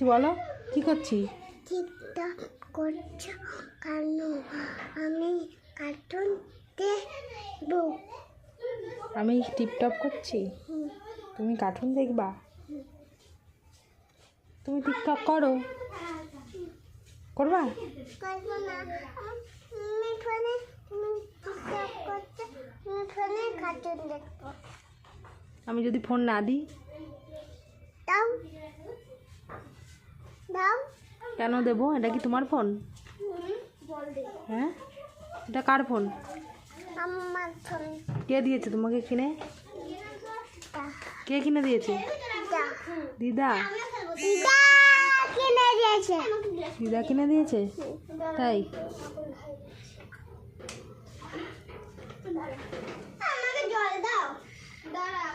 বলো কি করছি? টিকটক করছো কেন? আমি কার্টুন দেখবো। আমি টিপটপ করছি, তুমি কার্টুন দেখবা? তুমি টিকটক করো, করবা? করবো না। আমি ফোনে টিকটক করতে, আমি ফোনে কার্টুন দেখবো। আমি যদি ফোন না দিই? দাও দাও। কেন দেবো? এটা কি তোমার ফোন? হ্যাঁ, এটা কার ফোন? আমার ফোন। কে দিয়েছে তোমাকে কিনে? কে কিনে দিয়েছে? দিদা। দিদা কিনে দিয়েছে। দিদা কিনে দিয়েছে? তাই? আমাকে জল দাও। দাঁড়া।